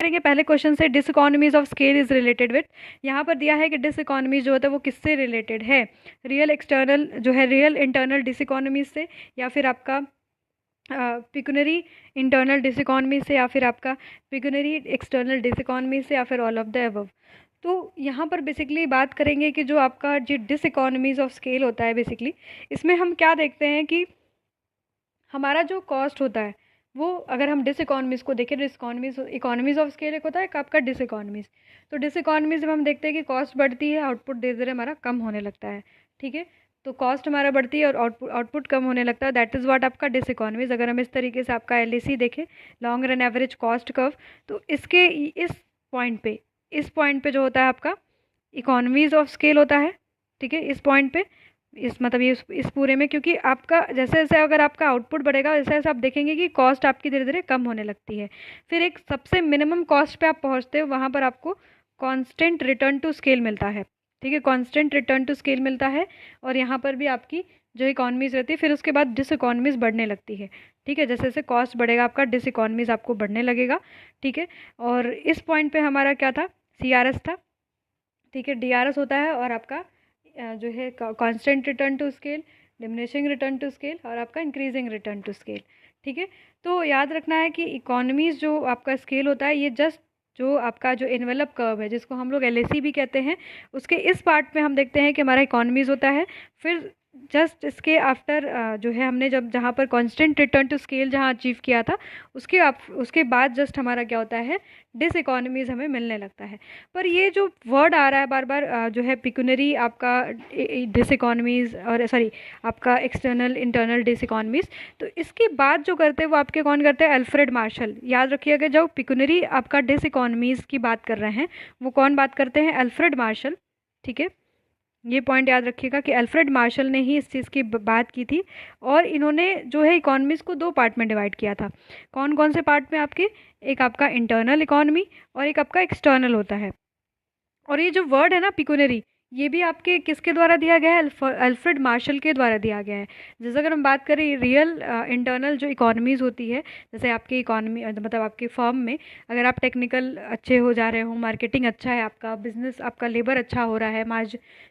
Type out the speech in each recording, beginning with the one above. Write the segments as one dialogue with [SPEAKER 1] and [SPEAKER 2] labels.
[SPEAKER 1] करेंगे पहले क्वेश्चन से, diseconomies of scale is related with. यहाँ पर दिया है कि डिसइकोनॉमीज जो होता है वो किससे रिलेटेड है, रियल एक्सटर्नल जो है रियल इंटरनल डिसइकोनॉमीज से, या फिर आपका पिक्यूनरी इंटरनल डिसइकोनॉमी से, या फिर आपका पिक्यूनरी एक्सटर्नल डिसइकोनॉमी से, या फिर ऑल ऑफ द अबव। तो यहाँ पर बेसिकली बात करेंगे कि जो आपका जो डिसइकोनॉमीज ऑफ स्केल होता है बेसिकली, इसमें हम क्या देखते हैं कि हमारा जो कॉस्ट होता है वो, अगर हम डिसइकोनॉमीज को देखें, इकोनॉमीज ऑफ स्केल एक होता है आपका डिसइकोनॉमीज। तो डिसइकोनॉमीज में हम देखते हैं कि कॉस्ट बढ़ती है, आउटपुट धीरे धीरे हमारा कम होने लगता है। ठीक है, तो कॉस्ट हमारा बढ़ती है और आउटपुट कम होने लगता है, दैट इज़ व्हाट आपका डिसइकोनॉमीज। अगर हम इस तरीके से आपका LAC देखें, long run average cost curve, तो इसके इस पॉइंट पे जो होता है आपका इकोनॉमीज ऑफ स्केल होता है। ठीक है, इस पॉइंट पे, इस मतलब ये इस पूरे में, क्योंकि आपका जैसे जैसे अगर आपका आउटपुट बढ़ेगा वैसे वैसे आप देखेंगे कि कॉस्ट आपकी धीरे धीरे कम होने लगती है। फिर एक सबसे मिनिमम कॉस्ट पे आप पहुंचते हो, वहाँ पर आपको कांस्टेंट रिटर्न टू स्केल मिलता है। ठीक है, कांस्टेंट रिटर्न टू स्केल मिलता है, और यहाँ पर भी आपकी जो इकोनॉमीज रहती है, फिर उसके बाद डिसइकोनॉमीज बढ़ने लगती है। ठीक है, जैसे जैसे कॉस्ट बढ़ेगा आपका डिसइकोनॉमीज आपको बढ़ने लगेगा। ठीक है, और इस पॉइंट पे हमारा क्या था, CRS था। ठीक है, DRS होता है, और आपका जो है constant return to scale, diminishing return to scale, और आपका इंक्रीजिंग रिटर्न टू स्केल। ठीक है, तो याद रखना है कि इकोनॉमीज जो आपका स्केल होता है, ये जस्ट जो आपका जो एनवेलप कर्व है, जिसको हम लोग LAC भी कहते हैं, उसके इस पार्ट में हम देखते हैं कि हमारा इकोनॉमीज होता है। फिर जस्ट इसके आफ्टर जो है हमने जब जहाँ पर कांस्टेंट रिटर्न टू स्केल जहाँ अचीव किया था, उसके बाद जस्ट हमारा क्या होता है, डिसइकोनॉमीज हमें मिलने लगता है। पर ये जो वर्ड आ रहा है बार बार जो है पिक्यूनरी आपका डिसइकोनॉमीज, और सॉरी आपका एक्सटर्नल इंटरनल डिसइकोनॉमीज, तो इसके बाद जो करते हैं वो आपके कौन करते हैं, अल्फ्रेड मार्शल। याद रखिएगा, जब पिक्यूनरी आपका डिसइकोनॉमीज की बात कर रहे हैं वो कौन बात करते हैं, अल्फ्रेड मार्शल। ठीक है, ये पॉइंट याद रखिएगा कि अल्फ्रेड मार्शल ने ही इस चीज़ की बात की थी, और इन्होंने जो है इकोनॉमीज़ को 2 पार्ट में डिवाइड किया था। कौन कौन से पार्ट में आपके, एक आपका इंटरनल इकोनॉमी और एक आपका एक्सटर्नल होता है। और ये जो वर्ड है ना पिक्यूनरी, ये भी आपके किसके द्वारा दिया गया है, अल्फ्रेड मार्शल के द्वारा दिया गया है। जैसे अगर हम बात करें रियल इंटरनल जो इकोनॉमीज़ होती है, जैसे आपकी इकोनॉमी मतलब आपके फर्म में अगर आप टेक्निकल अच्छे हो जा रहे हो, मार्केटिंग अच्छा है, आपका बिजनेस, आपका लेबर अच्छा हो रहा है,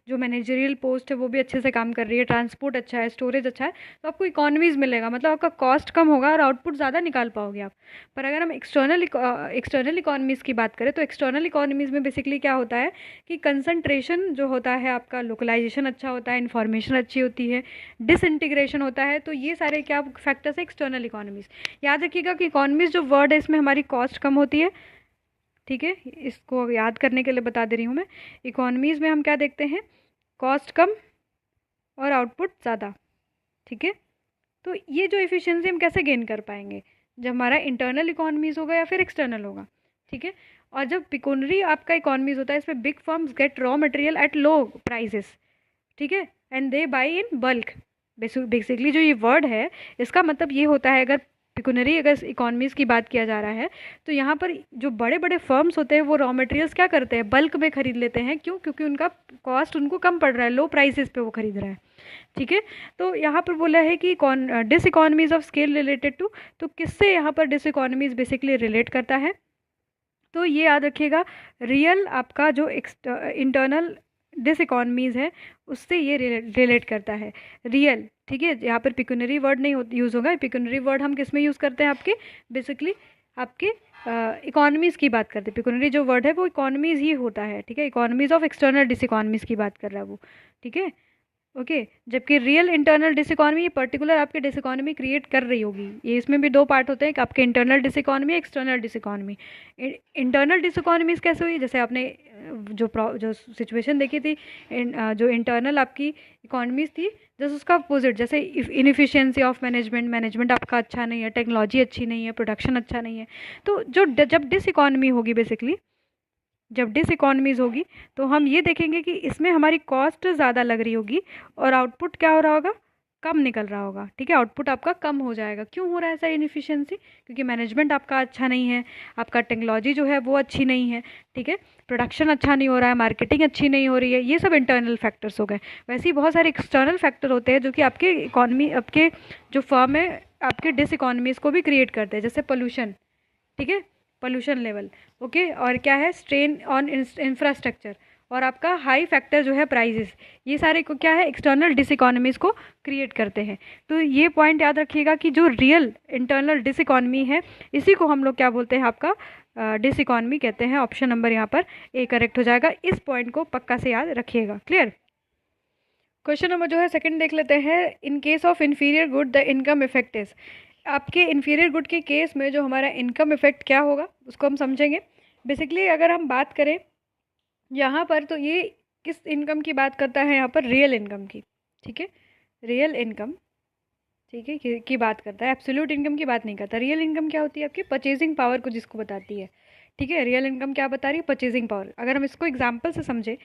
[SPEAKER 1] जो मैनेजरियल पोस्ट है वो भी अच्छे से काम कर रही है, ट्रांसपोर्ट अच्छा है, स्टोरेज अच्छा है, तो आपको इकोनॉमीज़ मिलेगा, मतलब आपका कॉस्ट कम होगा और आउटपुट ज़्यादा निकाल पाओगे आप। पर अगर हम एक्सटर्नल इकोनॉमीज़ की बात करें, तो एक्सटर्नल इकोनॉमीज़ में बेसिकली क्या होता है कि कंसंट्रेशन जो होता है आपका, लोकलाइजेशन अच्छा होता है, इन्फॉर्मेशन अच्छी होती है, डिसइंटीग्रेशन होता है, तो ये सारे क्या फैक्टर्स है एक्सटर्नल इकोनॉमीज़। याद रखिएगा कि इकोनॉमीज़ जो वर्ड है इसमें हमारी कॉस्ट कम होती है। ठीक है, इसको याद करने के लिए बता दे रही हूँ मैं, इकोनॉमीज़ में हम क्या देखते हैं, कॉस्ट कम और आउटपुट ज़्यादा। ठीक है, तो ये जो एफिशिएंसी हम कैसे गेन कर पाएंगे, जब हमारा इंटरनल इकोनॉमीज़ होगा या फिर एक्सटर्नल होगा। ठीक है, और जब पिक्यूनरी आपका इकोनॉमीज़ होता है, इसमें big firms get raw material at low prices. ठीक है, and they buy in bulk. Basically जो ये वर्ड है इसका मतलब ये होता है, अगर पिक्यूनरी अगर इकोनॉमीज़ की बात किया जा रहा है, तो यहाँ पर जो बड़े बड़े फर्म्स होते हैं वो रॉ मटेरियल्स क्या करते हैं, बल्क में खरीद लेते हैं। क्यों, क्योंकि उनका कॉस्ट उनको कम पड़ रहा है, लो प्राइसेस पे वो खरीद रहा है। ठीक है, तो यहाँ पर बोला है कि डिसइकोनॉमीज ऑफ स्केल रिलेटेड टू, तो किससे यहाँ पर डिसइकोनॉमीज बेसिकली रिलेट करता है, तो ये याद रखिएगा, रियल आपका जो इंटरनल डिसइकोनॉमीज़ है उससे ये रिलेट करता है, रियल। ठीक है, यहाँ पर पिक्यूनरी वर्ड नहीं यूज़ होगा, पिक्यूनरी वर्ड हम किस में यूज़ करते हैं, आपके बेसिकली आपके इकोनॉमीज़ की बात करते हैं। पिक्यूनरी जो वर्ड है वो इकोनॉमीज़ ही होता है। ठीक है, इकोनॉमीज़ ऑफ एक्सटर्नल डिसइकोनॉमीज़ की बात कर रहा है वो। ठीक है, ओके, जबकि रियल इंटरनल डिसइकोनॉमी ये पर्टिकुलर आपके डिसइकोनॉमी क्रिएट कर रही होगी। ये इसमें भी 2 पार्ट होते हैं, कि आपके इंटरनल डिसइकोनॉमी, एक्सटर्नल डिसइकोनॉमी। इंटरनल डिसइकोनॉमीज़ कैसे हुई, जैसे आपने जो सिचुएशन देखी थी, जो इंटरनल आपकी इकोनॉमीज़ थी, जैसे उसका अपोजिट, जैसे इनएफिशिएंसी ऑफ मैनेजमेंट आपका अच्छा नहीं है, टेक्नोलॉजी अच्छी नहीं है, प्रोडक्शन अच्छा नहीं है। तो जब डिसइकोनॉमी होगी बेसिकली, जब डिसइकोनॉमीज़ होगी, तो हम ये देखेंगे कि इसमें हमारी कॉस्ट ज़्यादा लग रही होगी और आउटपुट क्या हो रहा होगा, कम निकल रहा होगा। ठीक है, आउटपुट आपका कम हो जाएगा। क्यों हो रहा है ऐसा इनएफिशिएंसी, क्योंकि मैनेजमेंट आपका अच्छा नहीं है, आपका टेक्नोलॉजी जो है वो अच्छी नहीं है। ठीक है, प्रोडक्शन अच्छा नहीं हो रहा है, मार्केटिंग अच्छी नहीं हो रही है, ये सब इंटरनल फैक्टर्स हो गए। वैसे ही बहुत सारे एक्सटर्नल फैक्टर होते हैं जो कि आपके इकोनॉमी, आपके जो फर्म है, आपके डिसइकोनॉमीज़ को भी क्रिएट करते हैं, जैसे पोल्यूशन। ठीक है, पोल्यूशन लेवल, ओके, और क्या है, स्ट्रेन ऑन इंफ्रास्ट्रक्चर, और आपका हाई फैक्टर जो है प्राइजेस, ये सारे को क्या है, एक्सटर्नल डिसइकोनॉमीज को क्रिएट करते हैं। तो ये पॉइंट याद रखिएगा कि जो रियल इंटरनल डिसइकोनॉमी है, इसी को हम लोग क्या बोलते हैं, आपका डिसइकोनॉमी कहते हैं। ऑप्शन नंबर यहाँ पर ए करेक्ट हो जाएगा। इस पॉइंट को पक्का से याद रखिएगा। क्लियर। क्वेश्चन नंबर जो है सेकंड देख लेते हैं। In case of inferior good the income effect is, आपके इन्फीरियर गुड के केस में जो हमारा इनकम इफेक्ट क्या होगा उसको हम समझेंगे। बेसिकली अगर हम बात करें यहाँ पर, तो ये किस इनकम की बात करता है, यहाँ पर रियल इनकम की, ठीक है, रियल इनकम, ठीक है, की बात करता है, एब्सोल्यूट इनकम की बात नहीं करता। रियल इनकम क्या होती है, आपकी परचेजिंग पावर को जिसको बताती है, ठीक है। रियल इनकम क्या बता रही है, परचेजिंग पावर। अगर हम इसको एग्जाम्पल से समझे,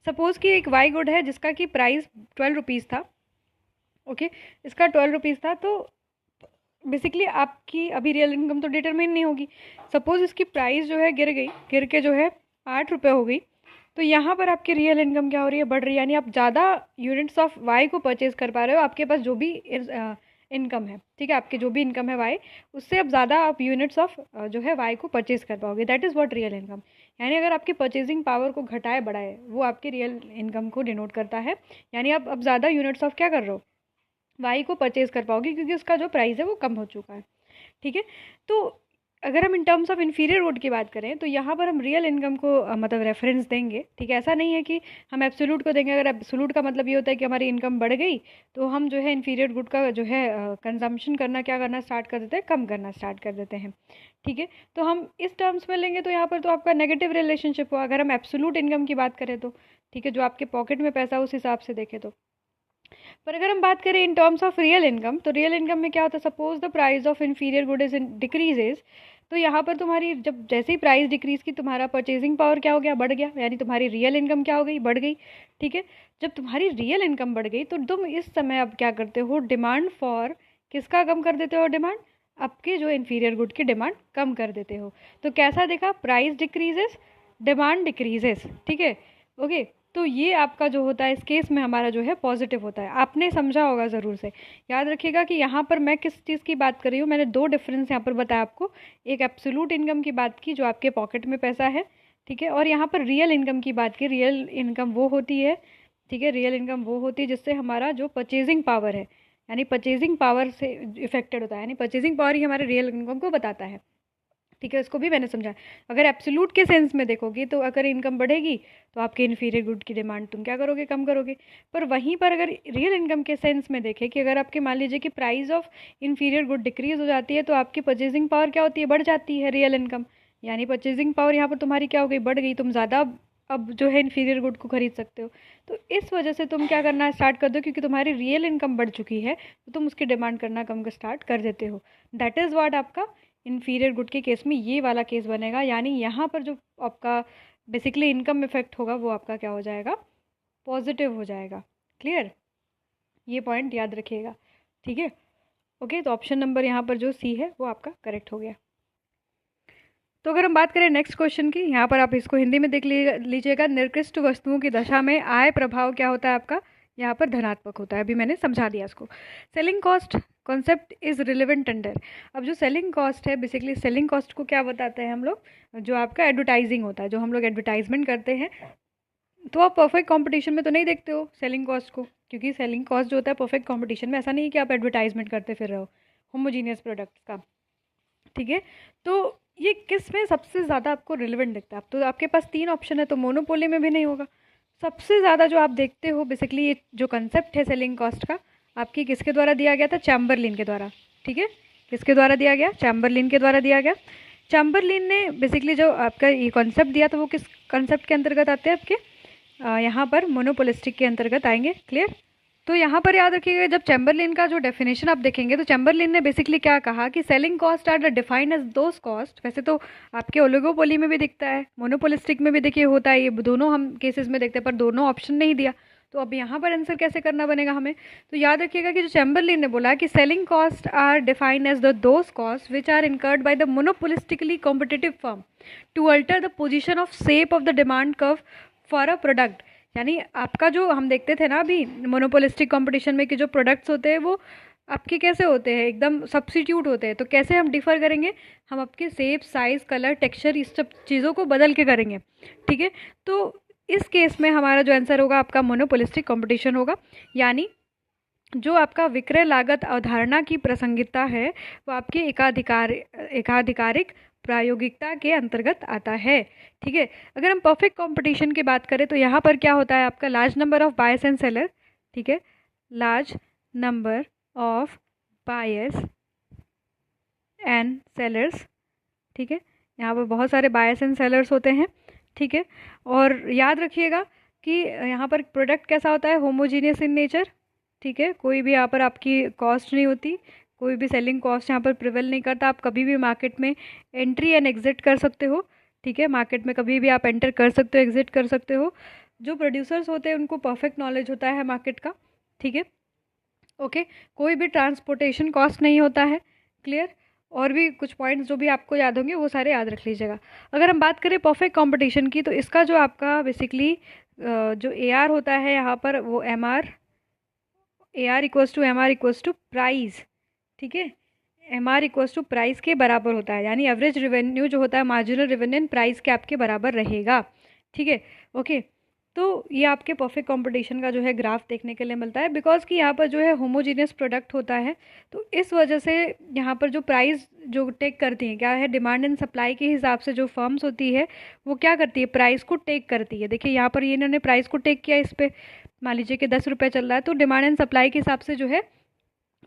[SPEAKER 1] सपोज कि एक वाई गुड है जिसका कि प्राइस 12 रुपीज़ था, ओके, इसका 12 रुपीज़ था, तो बेसिकली आपकी अभी रियल इनकम तो डिटरमिन नहीं होगी। सपोज इसकी प्राइस जो है गिर के जो है 8 रुपये हो गई, तो यहाँ पर आपकी रियल इनकम क्या हो रही है, बढ़ रही है, यानी आप ज़्यादा यूनिट्स ऑफ वाई को परचेज कर पा रहे हो। आपके पास जो भी इनकम है, ठीक है, आपके जो भी इनकम है वाई, उससे अब ज़्यादा आप यूनिट्स ऑफ जो है वाई को परचेज कर पाओगे। That is what real income, यानी अगर आपकी परचेजिंग पावर को घटाए बढ़ाए, वो आपकी रियल इनकम को डिनोट करता है। यानी आप अब ज़्यादा यूनिट्स ऑफ क्या कर रहे हो, वाई को परचेज कर पाओगे, क्योंकि उसका जो प्राइस है वो कम हो चुका है, ठीक है। तो अगर हम in terms of inferior good की बात करें, तो यहाँ पर हम रियल इनकम को मतलब रेफरेंस देंगे, ठीक है। ऐसा नहीं है कि हम एब्सोल्यूट को देंगे। अगर एब्सोल्यूट का मतलब ये होता है कि हमारी इनकम बढ़ गई, तो हम जो है इन्फीरियर गुड का जो है कंजम्पशन करना क्या करना स्टार्ट कर देते हैं, कम करना स्टार्ट कर देते हैं, ठीक है। तो हम इस टर्म्स में लेंगे तो यहाँ पर तो आपका नेगेटिव रिलेशनशिप हुआ। अगर हम एब्सोल्यूट इनकम की बात करें तो, ठीक है, जो आपके पॉकेट में पैसा उस हिसाब से देखें तो। पर अगर हम बात करें in terms of real income, तो रियल इनकम में क्या होता है, suppose the price of inferior good is decreases, तो यहाँ पर तुम्हारी जब जैसे ही प्राइस डिक्रीज की, तुम्हारा परचेजिंग पावर क्या हो गया, बढ़ गया, यानी तुम्हारी रियल इनकम क्या हो गई, बढ़ गई, ठीक है। जब तुम्हारी रियल इनकम बढ़ गई, तो तुम इस समय अब क्या करते हो, डिमांड फॉर किसका कम कर देते हो, डिमांड आपके जो इन्फीरियर गुड की डिमांड कम कर देते हो। तो कैसा देखा, प्राइस डिक्रीजेस, डिमांड डिक्रीजेस, ठीक है, ओके। तो ये आपका जो होता है इस केस में हमारा जो है पॉजिटिव होता है। आपने समझा होगा ज़रूर से। याद रखिएगा कि यहाँ पर मैं किस चीज़ की बात कर रही हूँ, मैंने दो डिफरेंस यहाँ पर बताया आपको। एक एब्सोल्यूट इनकम की बात की जो आपके पॉकेट में पैसा है, ठीक है, और यहाँ पर रियल इनकम की बात की। रियल इनकम वो होती है, ठीक है, रियल इनकम वो होती है जिससे हमारा जो परचेजिंग पावर है, यानी परचेजिंग पावर से इफेक्टेड होता है, यानी परचेजिंग पावर ही हमारे रियल इनकम को बताता है, ठीक है। इसको भी मैंने समझा। अगर एब्सोल्यूट के सेंस में देखोगे, तो अगर इनकम बढ़ेगी तो आपके इन्फीरियर गुड की डिमांड तुम क्या करोगे, कम करोगे। पर वहीं पर अगर रियल इनकम के सेंस में देखें कि अगर आपके मान लीजिए कि price of inferior good decrease हो जाती है, तो आपकी परचेजिंग पावर क्या होती है, बढ़ जाती है रियल इनकम, यानी परचेजिंग पावर यहाँ पर तुम्हारी क्या हो गई, बढ़ गई, तुम ज़्यादा अब जो है इन्फीरियर गुड को खरीद सकते हो। तो इस वजह से तुम क्या करना स्टार्ट कर दो, क्योंकि तुम्हारी रियल इनकम बढ़ चुकी है, तो तुम उसकी डिमांड करना कम स्टार्ट कर देते हो। दैट इज़ व्हाट आपका इन्फीरियर गुड के केस में ये वाला केस बनेगा। यानी यहाँ पर जो आपका बेसिकली इनकम इफेक्ट होगा वो आपका क्या हो जाएगा, पॉजिटिव हो जाएगा। क्लियर, ये पॉइंट याद रखिएगा, ठीक है, ओके। तो ऑप्शन नंबर यहाँ पर जो सी है वो आपका करेक्ट हो गया। तो अगर हम बात करें नेक्स्ट क्वेश्चन की, यहाँ पर आप इसको हिंदी में देख लीजिएगा। निकृष्ट वस्तुओं की दशा में आय प्रभाव क्या होता है आपका, यहाँ पर धनात्मक होता है। अभी मैंने समझा दिया इसको। Selling cost concept is relevant under. अब जो सेलिंग कॉस्ट है, बेसिकली सेलिंग कॉस्ट को क्या बताते हैं हम लोग, जो आपका एडवर्टाइजिंग होता है, जो हम लोग एडवर्टाइजमेंट करते हैं। तो आप परफेक्ट कंपटीशन में तो नहीं देखते हो सेलिंग कॉस्ट को, क्योंकि सेलिंग कॉस्ट जो होता है परफेक्ट कंपटीशन में, ऐसा नहीं है कि आप एडवर्टाइजमेंट करते फिर रहो होमोजीनियस प्रोडक्ट्स का, ठीक है। तो ये किस में सबसे ज़्यादा आपको रिलेवेंट दिखता है। तो आपके पास तीन ऑप्शन है, तो मोनोपोली में भी नहीं होगा। सबसे ज़्यादा जो आप देखते हो बेसिकली ये जो कंसेप्ट है सेलिंग कॉस्ट का, आपकी किसके द्वारा दिया गया था, चैम्बरलिन के द्वारा, ठीक है। किसके द्वारा दिया गया, चैम्बरलिन के द्वारा दिया गया। चैम्बरलिन ने बेसिकली जो आपका ये कॉन्सेप्ट दिया था वो किस कॉन्सेप्ट के अंतर्गत आते हैं आपके, यहाँ पर मोनोपोलिस्टिक के अंतर्गत आएंगे। क्लियर। तो यहाँ पर याद रखिएगा, जब चैम्बरलिन का जो डेफिनेशन आप देखेंगे, तो चैम्बरलिन ने बेसिकली क्या कहा कि selling cost are the defined as those cost. वैसे तो आपके ओलिगोपोली में भी दिखता है, मोनोपोलिस्टिक में भी देखिए होता है, ये दोनों हम केसेस में देखते हैं, पर दोनों ऑप्शन नहीं दिया। तो अब यहाँ पर आंसर कैसे करना बनेगा हमें। तो याद रखिएगा कि जो चैम्बरलिन ने बोला कि selling cost are defined as the those cost which are incurred by the monopolistically competitive firm to alter the position of shape of the demand curve for a product. यानी आपका जो हम देखते थे ना अभी मोनोपोलिस्टिक कंपटीशन में कि जो प्रोडक्ट्स होते हैं वो आपके कैसे होते हैं, एकदम सब्स्टिट्यूट होते हैं। तो कैसे हम डिफ़र करेंगे, हम आपके शेप, साइज़, कलर, टेक्सचर, इस सब चीज़ों को बदल के करेंगे, ठीक है। तो इस केस में हमारा जो आंसर होगा आपका मोनोपोलिस्टिक कंपटीशन होगा, यानी जो आपका विक्रय लागत अवधारणा की प्रासंगिकता है वो आपकी एकाधिकारिक प्रायोगिकता के अंतर्गत आता है, ठीक है। अगर हम परफेक्ट कंपटीशन की बात करें तो यहाँ पर क्या होता है, आपका large number of buyers and seller, ठीक है, large number of buyers and sellers, ठीक है। यहाँ पर बहुत सारे बायर्स एंड सेलर्स होते हैं, ठीक है। और याद रखिएगा कि यहाँ पर प्रोडक्ट कैसा होता है, होमोजीनियस इन नेचर, ठीक है। कोई भी यहाँ पर आपकी कॉस्ट नहीं होती, कोई भी सेलिंग कॉस्ट यहाँ पर प्रिवेल नहीं करता। आप कभी भी मार्केट में एंट्री एंड एग्जिट कर सकते हो, ठीक है। मार्केट में कभी भी आप एंटर कर सकते हो, एग्जिट कर सकते हो। जो प्रोड्यूसर्स होते हैं उनको परफेक्ट नॉलेज होता है मार्केट का, ठीक है, ओके। कोई भी ट्रांसपोर्टेशन कॉस्ट नहीं होता है, क्लियर। और भी कुछ पॉइंट्स जो भी आपको याद होंगे वो सारे याद रख लीजिएगा। अगर हम बात करें परफेक्ट कंपटीशन की तो इसका जो आपका बेसिकली जो AR होता है यहाँ पर वो AR equals to MR equals to price, ठीक है। MR इक्वल्स टू प्राइस के बराबर होता है, यानी एवरेज रेवेन्यू जो होता है मार्जिनल रेवेन्यू प्राइस के आपके बराबर रहेगा, ठीक है, ओके। तो ये आपके परफेक्ट कंपटीशन का जो है ग्राफ देखने के लिए मिलता है, बिकॉज कि यहाँ पर जो है होमोजीनियस प्रोडक्ट होता है, तो इस वजह से यहाँ पर जो प्राइस जो टेक करती है क्या है, डिमांड एंड सप्लाई के हिसाब से जो फर्म्स होती है वो क्या करती है, प्राइस को टेक करती है। देखिए यहाँ पर ये इन्होंने प्राइस को टेक किया, इस पर मान लीजिए कि 10 रुपये चल रहा है, तो डिमांड एंड सप्लाई के हिसाब से जो है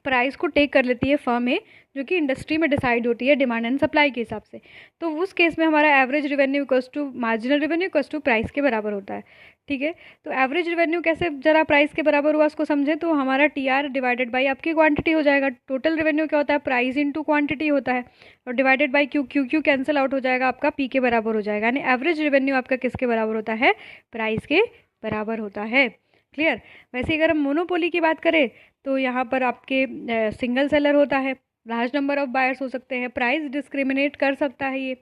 [SPEAKER 1] प्राइस को टेक कर लेती है फर्म ए, जो कि इंडस्ट्री में डिसाइड होती है डिमांड एंड सप्लाई के हिसाब से। तो उस केस में हमारा average revenue equals to marginal revenue equals to price के बराबर होता है, ठीक है। तो एवरेज रेवेन्यू कैसे जरा प्राइस के बराबर हुआ उसको समझें, तो हमारा TR डिवाइडेड बाई आपकी क्वांटिटी हो जाएगा। टोटल रेवेन्यू क्या होता है, प्राइस इनटू क्वांटिटी होता है, और divided by Q cancel out हो जाएगा, आपका P के बराबर हो जाएगा। यानी एवरेज रेवेन्यू आपका किसके बराबर होता है, प्राइस के बराबर होता है, क्लियर। वैसे अगर हम मोनोपोली की बात करें तो यहाँ पर आपके सिंगल सेलर होता है, लार्ज नंबर ऑफ बायर्स हो सकते हैं, प्राइस डिस्क्रिमिनेट कर सकता है ये,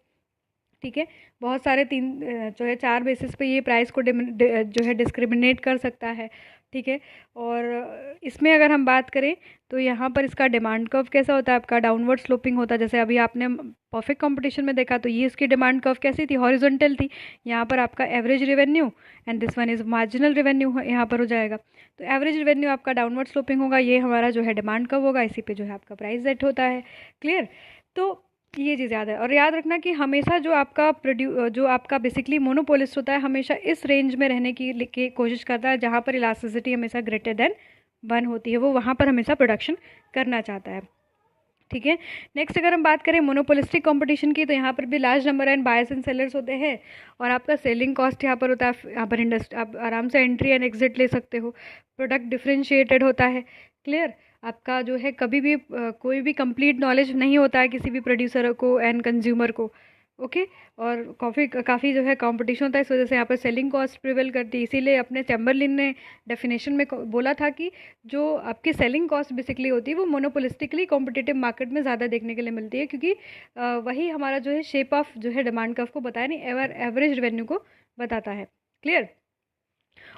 [SPEAKER 1] ठीक है। बहुत सारे जो है 4 बेसिस पे ये प्राइस को जो है डिस्क्रिमिनेट कर सकता है, ठीक है। और इसमें अगर हम बात करें तो यहाँ पर इसका डिमांड कर्व कैसा होता है, आपका डाउनवर्ड स्लोपिंग होता है। जैसे अभी आपने परफेक्ट कंपटीशन में देखा तो ये इसकी डिमांड कर्व कैसी थी, हॉरिजॉन्टल थी। यहाँ पर आपका average revenue and this one is marginal revenue यहाँ पर हो जाएगा। तो एवरेज रेवेन्यू आपका डाउनवर्ड स्लोपिंग होगा, ये हमारा जो है डिमांड कर्व होगा, इसी पे जो है आपका प्राइस सेट होता है, क्लियर। तो ये चीज़ याद है, और याद रखना कि हमेशा जो आपका बेसिकली मोनोपोलिस्ट होता है हमेशा इस रेंज में रहने की कोशिश करता है जहाँ पर इलास्टिसिटी हमेशा ग्रेटर देन 1 होती है, वो वहाँ पर हमेशा प्रोडक्शन करना चाहता है, ठीक है। नेक्स्ट अगर हम बात करें मोनोपोलिस्टिक कंपटीशन की तो यहाँ पर भी large number and buyers and sellers होते हैं, और आपका सेलिंग कॉस्ट यहाँ पर होता है। यहाँ पर इंडस्ट्री आप आराम से एंट्री एंड एग्जिट ले सकते हो, प्रोडक्ट डिफ्रेंशिएटेड होता है, क्लियर। आपका जो है कभी भी कोई भी कंप्लीट नॉलेज नहीं होता है किसी भी प्रोड्यूसर को एंड कंज्यूमर को, ओके। और काफ़ी जो है कंपटीशन होता है, इस वजह से यहाँ पर सेलिंग कॉस्ट प्रिवेल करती है। इसीलिए अपने चैम्बरलिन ने डेफिनेशन में बोला था कि जो आपकी सेलिंग कॉस्ट बेसिकली होती है वो मोनोपोलिस्टिकली कॉम्पिटिटिव मार्केट में ज़्यादा देखने के लिए मिलती है, क्योंकि वही हमारा जो है शेप ऑफ जो है डिमांड कर्व को बताया नहीं, एवरेज रेवेन्यू को बताता है, क्लियर।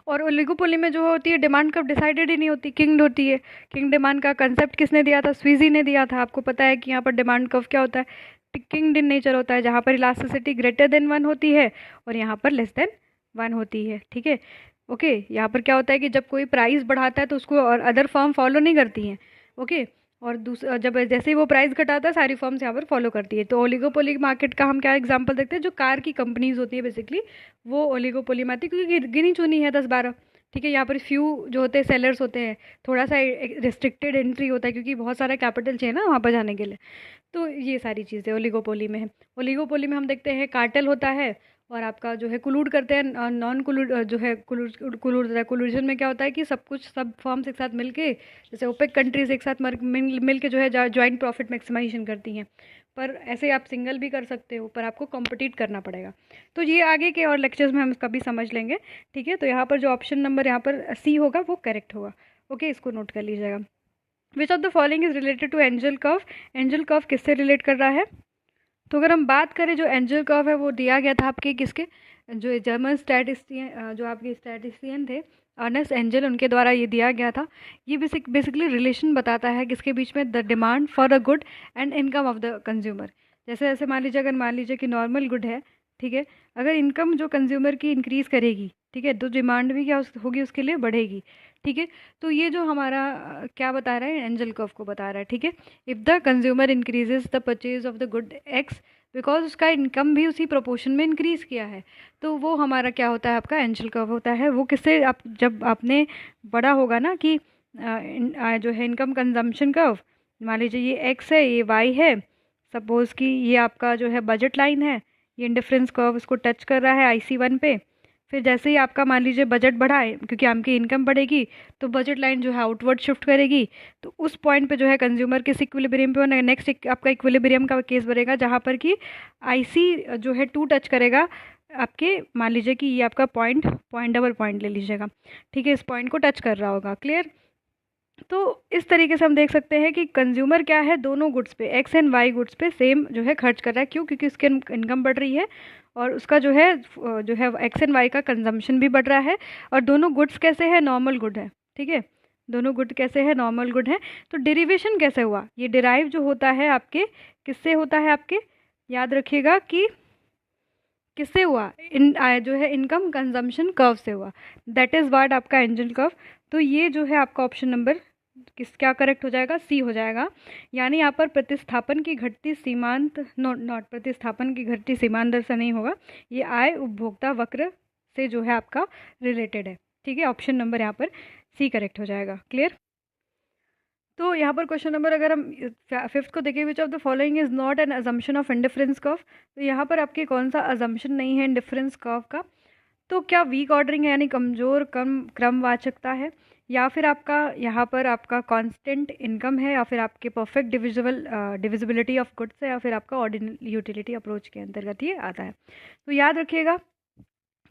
[SPEAKER 1] और ओलिगोपोली में जो होती है डिमांड कर्व डिसाइडेड ही नहीं होती, किंग्ड होती है। किंग डिमांड का कंसेप्ट किसने दिया था, स्वीजी ने दिया था। आपको पता है कि यहाँ पर डिमांड कर्व क्या होता है, किंग्ड इन नेचर होता है, जहाँ पर इलास्टिसिटी ग्रेटर देन 1 होती है और यहाँ पर लेस देन 1 होती है, ठीक है, ओके। यहाँ पर क्या होता है कि जब कोई प्राइस बढ़ाता है तो उसको और अदर फर्म फॉलो नहीं करती हैं, ओके। और दूसरा जब जैसे ही वो प्राइस घटाता है सारी फर्म्स यहाँ पर फॉलो करती है। तो ओलिगोपोली मार्केट का हम क्या एग्जांपल देखते हैं, जो कार की कंपनीज होती है बेसिकली वो ओलिगोपोली में आती है, क्योंकि गिनी चुनी है 10-12, ठीक है। यहाँ पर फ्यू जो होते हैं सेलर्स होते हैं, थोड़ा सा रिस्ट्रिक्टेड एंट्री होता है क्योंकि बहुत सारा कैपिटल चाहिए ना वहाँ पर जाने के लिए। तो ये सारी चीज़ें ओलिगोपोली में है। ओलिगोपोली में हम देखते हैं कार्टेल होता है, और आपका जो है कुलूड करते हैं, नॉन कुलूड जो है कुलूड होता है। कुलूजन में क्या होता है कि सब फर्म्स एक साथ मिलके, जैसे ओपेक कंट्रीज एक साथ मिल के जो है जॉइंट प्रॉफिट मैक्सिमाइजेशन करती हैं। पर ऐसे आप सिंगल भी कर सकते हो, पर आपको कॉम्पिटिट करना पड़ेगा। तो ये आगे के और लेक्चर्स में हम इसका भी समझ लेंगे, ठीक है। तो यहाँ पर जो ऑप्शन नंबर यहाँ पर C होगा वो करेक्ट होगा, ओके, इसको नोट कर लीजिएगा। Which of the following is related to Engel curve, Engel curve किससे रिलेट कर रहा है। तो अगर हम बात करें जो एंजल कर्व है वो दिया गया था आपके किसके, जो जर्मन स्टैटिस्टियन जो आपके स्टैटिस्टियन थे अर्नेस्ट एंजल, उनके द्वारा ये दिया गया था। ये बेसिकली रिलेशन बताता है किसके बीच में, the demand for the good and income of the consumer. जैसे जैसे मान लीजिए, अगर मान लीजिए कि नॉर्मल गुड है, ठीक है, अगर इनकम जो कंज्यूमर की इंक्रीज़ करेगी, ठीक है, तो डिमांड भी क्या होगी उसके लिए, बढ़ेगी। ठीक है, तो ये जो हमारा क्या बता रहा है, एंजल कर्व को बता रहा है। ठीक है, if the consumer increases the purchase of the good x, because उसका इनकम भी उसी प्रोपोर्शन में इंक्रीज़ किया है, तो वो हमारा क्या होता है, आपका एंजल कर्व होता है। वो किससे, आप जब आपने बड़ा होगा ना कि जो है इनकम कंजम्पशन कर्व, मान लीजिए ये एक्स है, ये वाई है, सपोज़ कि ये आपका जो है बजट लाइन है, ये इंडिफरेंस कर्व इसको टच कर रहा है IC1 पे। फिर जैसे ही आपका मान लीजिए बजट बढ़ाए, क्योंकि आपकी इनकम बढ़ेगी, तो बजट लाइन जो है आउटवर्ड शिफ्ट करेगी, तो उस पॉइंट पे जो है कंज्यूमर किस इक्विलिब्रियम पे होना है, नेक्स्ट आपका इक्विलिब्रियम का केस बनेगा, जहाँ पर कि IC जो है 2 टच करेगा आपके, मान लीजिए कि ये आपका पॉइंट डबल पॉइंट ले लीजिएगा, ठीक है, इस पॉइंट को टच कर रहा होगा। क्लियर? तो इस तरीके से हम देख सकते हैं कि कंज्यूमर क्या है, दोनों गुड्स पे, एक्स एंड वाई गुड्स पे सेम जो है खर्च कर रहा है। क्यों? क्योंकि उसकी इनकम बढ़ रही है और उसका जो है एक्स एंड वाई का कंजम्पशन भी बढ़ रहा है। और दोनों गुड्स कैसे है, नॉर्मल गुड है। ठीक है, दोनों गुड कैसे है, नॉर्मल गुड है। तो डेरिवेशन कैसे हुआ, ये डिराइव जो होता है आपके, किससे होता है, आपके याद रखिएगा कि किससे हुआ, जो है इनकम कंजम्पशन कर्व से हुआ। दैट इज़ व्हाट आपका एंजल कर्व। तो ये जो है आपका ऑप्शन नंबर क्या करेक्ट हो जाएगा, सी हो जाएगा। यानी यहाँ पर प्रतिस्थापन की घटती सीमांत, नॉट प्रतिस्थापन की घटती सीमांत दर से नहीं होगा, ये आय उपभोक्ता वक्र से जो है आपका रिलेटेड है। ठीक है, ऑप्शन नंबर यहाँ पर सी करेक्ट हो जाएगा। क्लियर? तो यहाँ पर क्वेश्चन नंबर, अगर हम फिफ्थ को देखें, विच of the following is not an assumption of indifference curve. तो यहाँ पर आपके कौन सा अजम्पशन नहीं है इंडिफरेंस कर्व का? तो क्या वीक ऑर्डरिंग है, यानी कमज़ोर क्रमवाचकता है, या फिर आपका यहाँ पर आपका कांस्टेंट इनकम है, या फिर आपके परफेक्ट डिविजिबिलिटी ऑफ गुड्स है, या फिर आपका ऑर्डिनल यूटिलिटी अप्रोच के अंतर्गत ये आता है। तो याद रखिएगा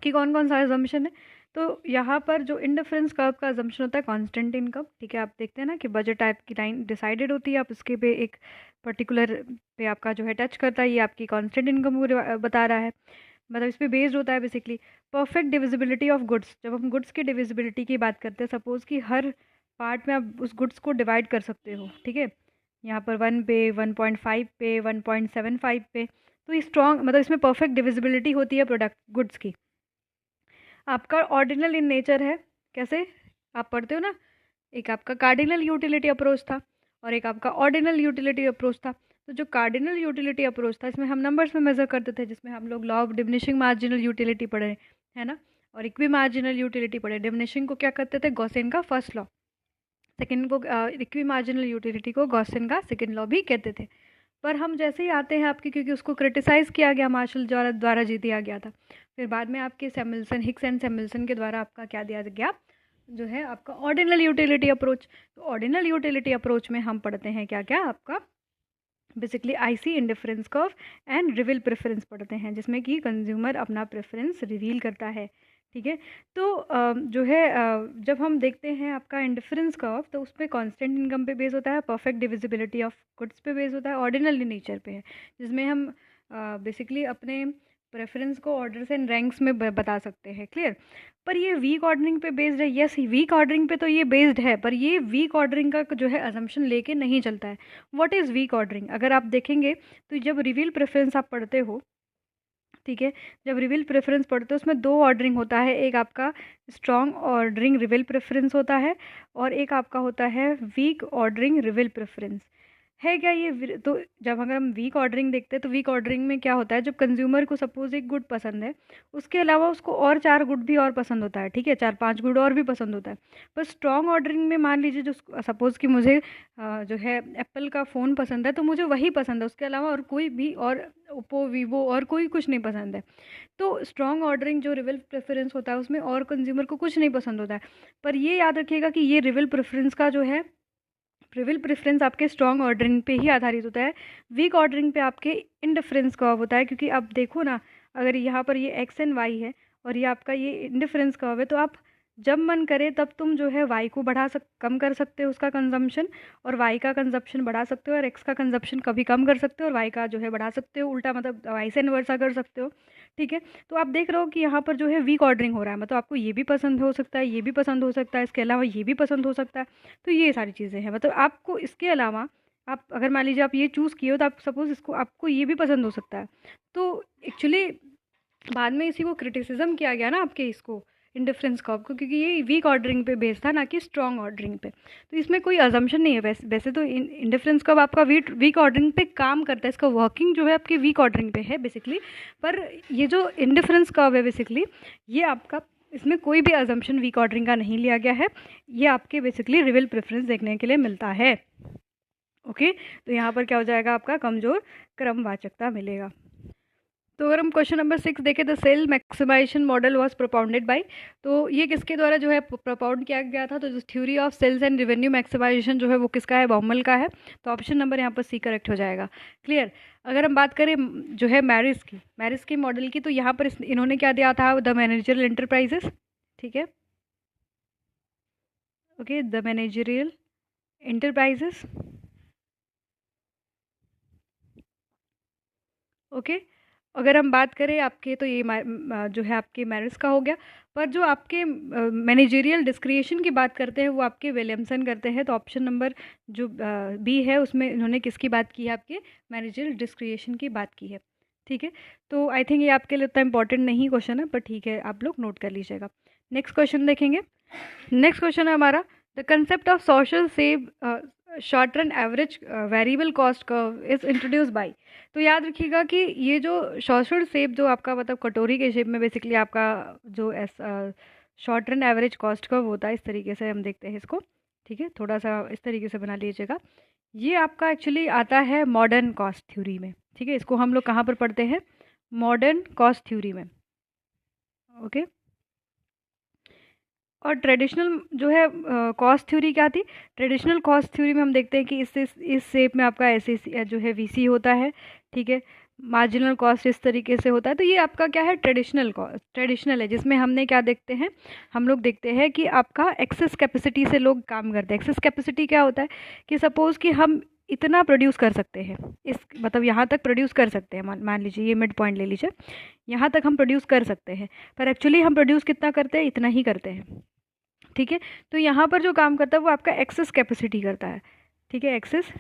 [SPEAKER 1] कि कौन कौन सा अजम्पशन है। तो यहाँ पर जो इंडिफरेंस कर्व का अजम्पशन होता है कांस्टेंट इनकम। ठीक है, आप देखते हैं ना कि बजट टाइप की लाइन डिसाइडेड होती है, आप उसके पे एक पर्टिकुलर पे आपका जो है टच करता है, ये आपकी कांस्टेंट इनकम को बता रहा है, मतलब इस पे बेस्ड होता है basically. Perfect divisibility of goods, जब हम गुड्स की डिविजिबिलिटी की बात करते हैं, सपोज़ कि हर पार्ट में आप उस गुड्स को डिवाइड कर सकते हो। ठीक है, यहाँ पर 1 पे, 1.5 पे, 1.75 पे, तो ये स्ट्रॉन्ग, मतलब इसमें परफेक्ट डिविजिबिलिटी होती है प्रोडक्ट गुड्स की। आपका ऑर्डिनल इन नेचर है, कैसे आप पढ़ते हो ना, एक आपका कार्डिनल यूटिलिटी अप्रोच था और एक आपका ऑर्डिनल यूटिलिटी अप्रोच था। तो जो कार्डिनल यूटिलिटी अप्रोच था, इसमें हम नंबर्स में मेजर करते थे, जिसमें हम लोग law of diminishing marginal utility पढ़े है ना, और इक्वी मार्जिनल यूटिलिटी पढ़े। डिमिनिशिंग को क्या करते थे, गॉसेन का फर्स्ट लॉ, सेकेंड को इक्वी मार्जिनल यूटिलिटी को गॉसेन का सेकेंड लॉ भी कहते थे। पर हम जैसे ही आते हैं आपके, क्योंकि उसको क्रिटिसाइज़ किया गया, मार्शल द्वारा जी दिया गया था, फिर बाद में आपके सैमुअल्सन, हिक्स एंड सैमुअल्सन के द्वारा आपका क्या दिया गया, जो है आपका ऑर्डिनल यूटिलिटी अप्रोच। तो ऑर्डिनल यूटिलिटी अप्रोच में हम पढ़ते हैं क्या क्या, आपका basically IC indifference curve and reveal preference पढ़ते हैं, जिसमें कि कंज्यूमर अपना प्रेफरेंस रिवील करता है। ठीक है, तो जो है जब हम देखते हैं आपका इंडिफरेंस कर्व, तो उस पर कॉन्स्टेंट इनकम पे बेस होता है, परफेक्ट डिविजिबिलिटी ऑफ गुड्स पे बेस होता है, ऑर्डिनल नेचर पे है, जिसमें हम बेसिकली अपने प्रेफरेंस को ऑर्डर्स एंड रैंक्स में बता सकते हैं। क्लियर? पर ये वीक ऑर्डरिंग पे बेस्ड है, यस वीक ऑर्डरिंग पे तो ये बेस्ड है, पर ये वीक ऑर्डरिंग का जो है अजम्पशन लेके नहीं चलता है। What is week ordering? अगर आप देखेंगे तो जब रिवील प्रेफरेंस आप पढ़ते हो, ठीक है, जब रिवील प्रेफरेंस पढ़ते हो उसमें 2 ऑर्डरिंग होता है, एक आपका स्ट्रॉन्ग ऑर्डरिंग रिवील प्रेफरेंस होता है और एक आपका होता है वीक ऑर्डरिंग रिवील प्रेफरेंस। है क्या ये तो जब अगर हम वीक ऑर्डरिंग देखते हैं, तो वीक ऑर्डरिंग में क्या होता है, जब कंज्यूमर को सपोज एक गुड पसंद है, उसके अलावा उसको और 4 गुड भी और पसंद होता है, ठीक है, 4-5 गुड और भी पसंद होता है। पर स्ट्रॉन्ग ऑर्डरिंग में मान लीजिए, जो सपोज़ कि मुझे जो है एप्पल का फ़ोन पसंद है, तो मुझे वही पसंद है, उसके अलावा और कोई भी, और ओप्पो, वीवो और कोई कुछ नहीं पसंद है। तो स्ट्रॉन्ग ऑर्डरिंग जो रिवील प्रेफरेंस होता है, उसमें और कंज्यूमर को कुछ नहीं पसंद होता है। पर ये याद रखिएगा कि ये रिवील प्रेफरेंस का जो है, रिवील प्रेफरेंस आपके स्ट्रॉन्ग ऑर्डरिंग पे ही आधारित होता है। वीक ऑर्डरिंग पे आपके इंडिफरेंस कर्व होता है, क्योंकि आप देखो ना, अगर यहाँ पर ये एक्स एंड वाई है और ये आपका ये इंडिफरेंस कर्व है, तो आप जब मन करे तब तुम जो है वाई को कम कर सकते हो उसका कंजम्पशन, और वाई का कंजम्पशन बढ़ा सकते हो, और एक्स का कंजम्पशन कभी कम कर सकते हो और वाई का जो है बढ़ा सकते हो, उल्टा मतलब वाई से इन्वर्सा कर सकते हो। ठीक है। तो आप देख रहे हो कि यहाँ पर जो है वीक ऑर्डरिंग हो रहा है, मतलब आपको ये भी पसंद हो सकता है, ये भी पसंद हो सकता है, इसके अलावा ये भी पसंद हो सकता है। तो ये सारी चीज़ें हैं, मतलब आपको इसके अलावा आप अगर मान लीजिए आप ये चूज़ किए हो तो आप सपोज़ इसको आपको ये भी पसंद हो सकता है। तो एक्चुअली बाद में इसी को क्रिटिसिज्म किया गया ना आपके इसको इंडिफरेंस कर्व को, क्योंकि ये वीक ऑर्डरिंग पे बेस्ड था ना कि स्ट्रॉन्ग ऑर्डरिंग पे। तो इसमें कोई अजम्पशन नहीं है। वैसे तो इंडिफरेंस कर्व आपका वीक ऑर्डरिंग पे काम करता है, इसका वर्किंग जो है आपकी वीक ऑर्डरिंग पे है बेसिकली। पर ये जो इंडिफरेंस कर्व है बेसिकली, ये आपका इसमें कोई भी अजम्पशन वीक ऑर्डरिंग का नहीं लिया गया है। ये आपके बेसिकली रियल प्रेफरेंस देखने के लिए मिलता है। ओके, तो यहाँ पर क्या हो जाएगा, आपका कमज़ोर क्रमवाचकता मिलेगा। तो अगर हम क्वेश्चन नंबर 6 देखें, the sale maximization model was propounded by, तो ये किसके द्वारा जो है प्रोपाउंड किया गया था, तो जो theory of sales and revenue maximization जो है वो किसका है, बॉमल का है। तो ऑप्शन नंबर यहाँ पर सी करेक्ट हो जाएगा। क्लियर। अगर हम बात करें जो है मैरिज की मॉडल की, तो यहाँ पर इन्होंने क्या दिया था, द मैनेजरियल एंटरप्राइजेस। ठीक है, okay, the managerial enterprises. Okay. अगर हम बात करें आपके, तो ये जो है आपके मैरिज का हो गया। पर जो आपके मैनेजरियल डिस्क्रिएशन की बात करते हैं वो आपके विलियमसन करते हैं। तो ऑप्शन नंबर जो बी है उसमें इन्होंने किसकी बात की है, आपके मैनेजरियल डिस्क्रिएशन की बात की है। ठीक है। तो आई थिंक ये आपके लिए उतना इंपॉर्टेंट नहीं क्वेश्चन है, पर ठीक है, आप लोग नोट कर लीजिएगा। नेक्स्ट क्वेश्चन देखेंगे। नेक्स्ट क्वेश्चन है हमारा, the concept of social save short run average variable cost curve is introduce by. तो याद रखिएगा कि ये जो सोशल सेव जो आपका मतलब कटोरी के शेप में बेसिकली आपका जो short run average cost curve होता है, इस तरीके से हम देखते हैं इसको। ठीक है, थोड़ा सा इस तरीके से बना लीजिएगा। ये आपका एक्चुअली आता है मॉडर्न कॉस्ट थ्योरी में। ठीक है, इसको हम लोग कहाँ पर पढ़ते हैं, मॉडर्न कॉस्ट थ्योरी में। ओके। और ट्रेडिशनल जो है कॉस्ट थ्योरी क्या थी, ट्रेडिशनल कॉस्ट थ्योरी में हम देखते हैं कि इस शेप में आपका ऐसे जो है वीसी होता है। ठीक है, मार्जिनल कॉस्ट इस तरीके से होता है। तो ये आपका क्या है, ट्रेडिशनल कॉस्ट, ट्रेडिशनल है, जिसमें हमने क्या देखते हैं, हम लोग देखते हैं कि आपका एक्सेस कैपेसिटी से लोग काम करते हैं। एक्सेस कैपेसिटी क्या होता है कि सपोज़ कि हम इतना प्रोड्यूस कर सकते हैं, इस मतलब यहाँ तक प्रोड्यूस कर सकते हैं, मान लीजिए ये मिड पॉइंट ले लीजिए, यहाँ तक हम प्रोड्यूस कर सकते हैं, पर एक्चुअली हम प्रोड्यूस कितना करते हैं, इतना ही करते हैं। ठीक है, तो यहाँ पर जो काम करता है वो आपका एक्सेस कैपेसिटी करता है। ठीक है, एक्सेस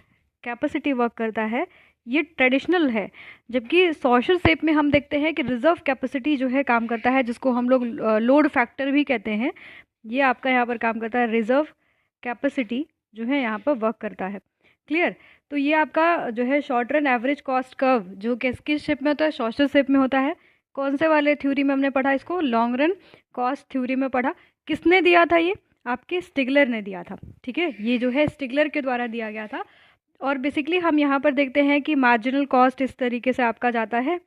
[SPEAKER 1] कैपेसिटी वर्क करता है, ये ट्रेडिशनल है। जबकि सोशल शेप में हम देखते हैं कि रिजर्व कैपेसिटी जो है काम करता है, जिसको हम लोग लोड फैक्टर भी कहते हैं। ये आपका यहाँ पर काम करता है, रिजर्व कैपेसिटी जो है यहाँ पर वर्क करता है। क्लियर। तो ये आपका जो है short run average cost curve जो किस शेप में होता है, सोशल शेप में होता है। कौन से वाले थ्योरी में हमने पढ़ा इसको, लॉन्ग रन कॉस्ट थ्योरी में पढ़ा। किसने दिया था ये, आपके स्टिगलर ने दिया था। ठीक है, ये जो है स्टिगलर के द्वारा दिया गया था। और बेसिकली हम यहाँ पर देखते हैं कि मार्जिनल कॉस्ट इस तरीके से आपका जाता है।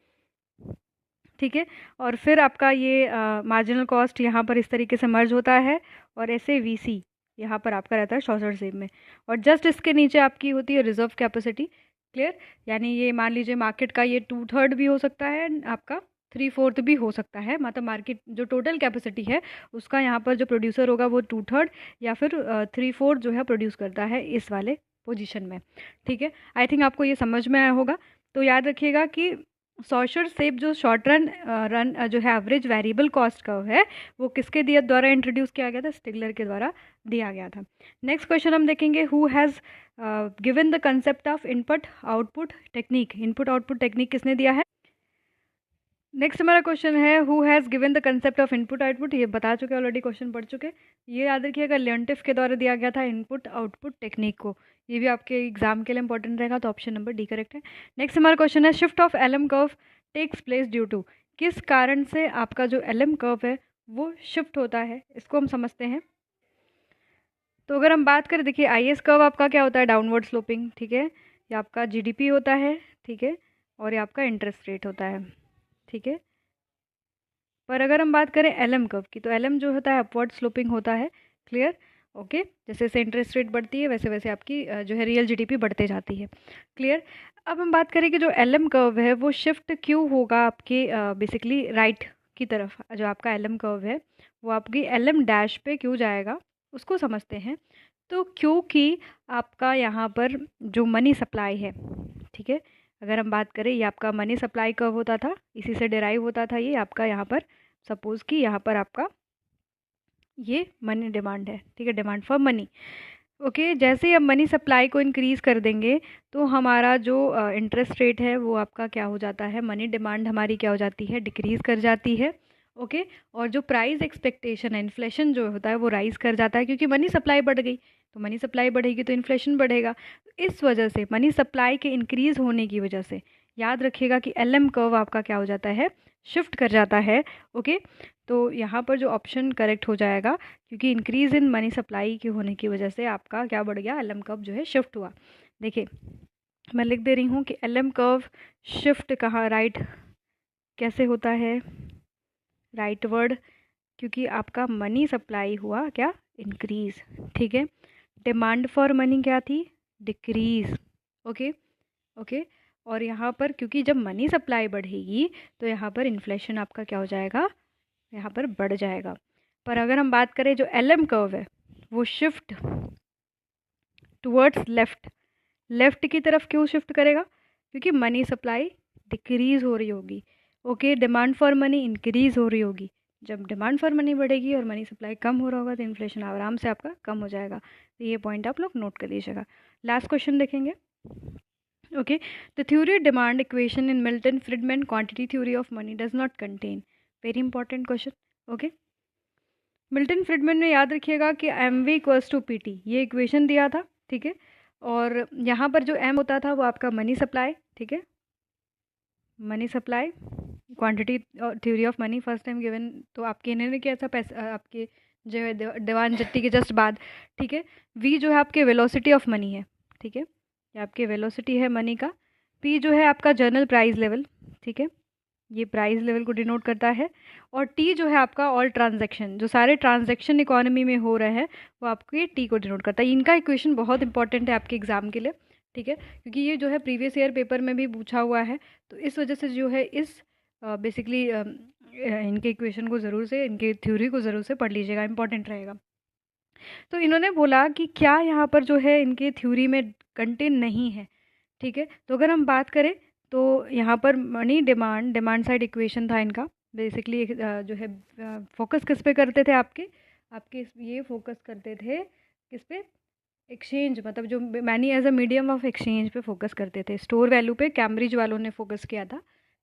[SPEAKER 1] ठीक है, और फिर आपका ये मार्जिनल कॉस्ट यहाँ पर इस तरीके से मर्ज होता है, और ऐसे वीसी यहाँ पर आपका रहता है शॉर्ट शेप में। और जस्ट इसके नीचे आपकी होती है रिजर्व कैपेसिटी। क्लियर। यानी ये मान लीजिए मार्केट का ये 2/3 भी हो सकता है, आपका 3/4 भी हो सकता है। मतलब मार्केट जो टोटल कैपेसिटी है उसका यहाँ पर जो प्रोड्यूसर होगा वो 2/3 या फिर 3/4 जो है प्रोड्यूस करता है इस वाले पोजीशन में। ठीक है, आई थिंक आपको ये समझ में आया होगा। तो याद रखिएगा कि सोशल शेप जो शॉर्ट रन जो है एवरेज वेरिएबल कॉस्ट कर्व है वो किसके दिए द्वारा इंट्रोड्यूस किया गया था, स्टिगलर के द्वारा दिया गया था। नेक्स्ट क्वेश्चन हम देखेंगे, who has given the concept of input output technique. Input output technique किसने दिया है। नेक्स्ट हमारा क्वेश्चन है, who has given the concept of input output. ये बता चुके, ऑलरेडी क्वेश्चन पढ़ चुके। ये याद रखिएगा, लियोनटिफ के द्वारा दिया गया था इनपुट आउटपुट टेक्निक को। ये भी आपके एग्जाम के लिए इंपॉर्टेंट रहेगा, तो ऑप्शन नंबर डी करेक्ट है। नेक्स्ट हमारा क्वेश्चन है, shift of LM curve takes place due to. किस कारण से आपका जो एलएम कर्व है वो शिफ्ट होता है, इसको हम समझते हैं। तो अगर हम बात करें, देखिए आईएस कर्व आपका क्या होता है, डाउनवर्ड स्लोपिंग। ठीक है, ये आपका जीडीपी होता है। ठीक है, और ये आपका इंटरेस्ट रेट होता है। ठीक है, पर अगर हम बात करें एलएम कर्व की, तो एलएम जो होता है अपवर्ड स्लोपिंग होता है। क्लियर। ओके, जैसे जैसे इंटरेस्ट रेट बढ़ती है वैसे वैसे आपकी जो है रियल जीडीपी बढ़ते जाती है। क्लियर। अब हम बात करें कि जो एलएम कर्व है वो शिफ्ट क्यों होगा आपके बेसिकली राइट की तरफ। जो आपका एलएम कर्व है वो आपकी एलएम डैश पे क्यों जाएगा, उसको समझते हैं। तो क्योंकि आपका यहाँ पर जो मनी सप्लाई है, ठीक है, अगर हम बात करें, ये आपका मनी सप्लाई कर्व होता था, इसी से डिराइव होता था ये आपका। यहाँ पर सपोज़ कि यहाँ पर आपका ये मनी डिमांड है, ठीक है, डिमांड फॉर मनी। ओके, जैसे ही हम मनी सप्लाई को इंक्रीज़ कर देंगे तो हमारा जो इंटरेस्ट रेट है वो आपका क्या हो जाता है, मनी डिमांड हमारी क्या हो जाती है, डिक्रीज़ कर जाती है। ओके, और जो प्राइस एक्सपेक्टेशन है, इन्फ्लेशन जो होता है वो राइज़ कर जाता है, क्योंकि मनी सप्लाई बढ़ गई, तो मनी सप्लाई बढ़ेगी तो इन्फ्लेशन बढ़ेगा। इस वजह से मनी सप्लाई के इंक्रीज़ होने की वजह से याद रखिएगा कि LM कर्व आपका क्या हो जाता है, शिफ्ट कर जाता है। ओके, तो यहाँ पर जो ऑप्शन करेक्ट हो जाएगा, क्योंकि इंक्रीज़ इन मनी सप्लाई की होने की वजह से आपका क्या बढ़ गया, LM कर्व जो है शिफ्ट हुआ। देखिए मैं लिख दे रही हूँ कि LM कर्व शिफ्ट कहाँ, राइट कैसे होता है, राइट वर्ड, क्योंकि आपका मनी सप्लाई हुआ क्या, इंक्रीज़, ठीक है। डिमांड फॉर मनी क्या थी, डिक्रीज़। ओके ओके, और यहाँ पर क्योंकि जब मनी सप्लाई बढ़ेगी तो यहाँ पर इन्फ्लेशन आपका क्या हो जाएगा, यहाँ पर बढ़ जाएगा। पर अगर हम बात करें जो LM कर्व है वो शिफ्ट टुवर्ड्स लेफ़्ट, लेफ़्ट की तरफ क्यों शिफ्ट करेगा, क्योंकि मनी सप्लाई डिक्रीज़ हो रही होगी। Okay, demand for money increase हो रही होगी। जब डिमांड फॉर मनी बढ़ेगी और मनी सप्लाई कम हो रहा होगा तो इन्फ्लेशन आराम से आपका कम हो जाएगा। तो ये पॉइंट आप लोग नोट कर लीजिएगा। लास्ट क्वेश्चन देखेंगे। Okay, the theory demand equation in Milton Friedman quantity theory of money does not contain, very important question. Okay, Milton Friedman ने, याद रखिएगा कि MV इक्वल्स टू PT, ये इक्वेशन दिया था, ठीक है। और यहाँ पर जो M होता था वो आपका मनी सप्लाई, ठीक है, money supply quantity theory of money first time given, तो आपके इन्होंने किया था पैसा आपके जो है दीवान जट्टी के जस्ट बाद, ठीक है। V जो है आपके वेलोसिटी ऑफ मनी है, ठीक है, ये आपके वेलोसिटी है मनी का। P जो है आपका जर्नल प्राइस लेवल, ठीक है, ये प्राइस लेवल को डिनोट करता है। और T जो है आपका ऑल ट्रांजैक्शन, जो सारे ट्रांजैक्शन इकोनॉमी में हो रहे हैं वो आपके T को डिनोट करता है। इनका इक्वेशन बहुत इंपॉर्टेंट है आपके एग्ज़ाम के लिए, ठीक है, क्योंकि ये जो है प्रीवियस ईयर पेपर में भी पूछा हुआ है। तो इस वजह से जो है इस बेसिकली इनके इक्वेशन को ज़रूर से, इनके थ्योरी को ज़रूर से पढ़ लीजिएगा, इंपॉर्टेंट रहेगा। तो इन्होंने बोला कि क्या यहाँ पर जो है इनके थ्योरी में कंटेन नहीं है, ठीक है। तो अगर हम बात करें तो यहाँ पर money demand, demand side equation था इनका बेसिकली, जो है फोकस किस पे करते थे, आपके आपके ये फोकस करते थे किस पे, एक्सचेंज, मतलब जो money as a medium of exchange पे फोकस करते थे। स्टोर वैल्यू पे कैम्ब्रिज वालों ने फोकस किया था,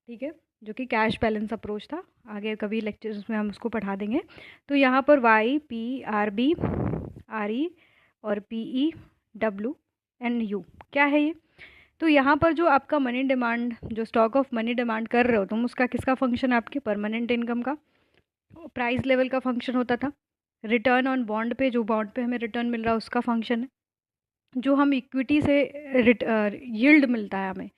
[SPEAKER 1] ठीक है, जो कि कैश बैलेंस अप्रोच था। आगे कभी लेक्चर्स में हम उसको पढ़ा देंगे। तो यहाँ पर YPRB RE और PEWNU क्या है ये, तो यहाँ पर जो आपका मनी डिमांड, जो स्टॉक ऑफ मनी डिमांड कर रहे हो तुम, उसका किसका फंक्शन है, आपके परमानेंट इनकम का, प्राइस लेवल का फंक्शन होता था। रिटर्न ऑन बॉन्ड पे, जो बॉन्ड पे हमें रिटर्न मिल रहा है उसका फंक्शन है। जो हम इक्विटी से यील्ड मिलता है हमें,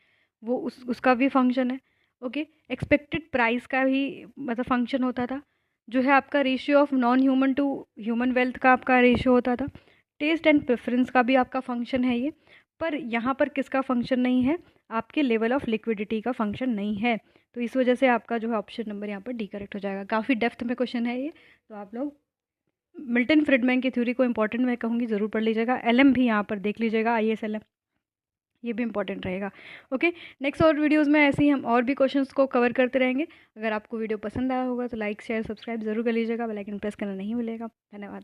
[SPEAKER 1] वो उसका भी फंक्शन है। ओके, एक्सपेक्टेड प्राइस का भी मतलब फंक्शन होता था। जो है आपका ratio of non human to human wealth का आपका रेशियो होता था। टेस्ट एंड प्रेफरेंस का भी आपका फंक्शन है ये। पर यहाँ पर किसका फंक्शन नहीं है, आपके लेवल ऑफ लिक्विडिटी का फंक्शन नहीं है। तो इस वजह से आपका जो है ऑप्शन नंबर यहाँ पर डी करेक्ट हो जाएगा। काफ़ी डेप्थ में क्वेश्चन है ये, तो आप लोग मिल्टन फ्रीडमैन की थ्योरी को इंपॉर्टेंट मैं कहूँगी ज़रूर पढ़ लीजिएगा। LM भी यहाँ पर देख लीजिएगा, IAS LM, ये भी इंपॉर्टेंट रहेगा। ओके, नेक्स्ट और वीडियोस में ऐसे ही हम और भी क्वेश्चंस को कवर करते रहेंगे। अगर आपको वीडियो पसंद आया होगा तो लाइक शेयर सब्सक्राइब ज़रूर कर लीजिएगा, बेल आइकन प्रेस करना नहीं भूलिएगा। धन्यवाद।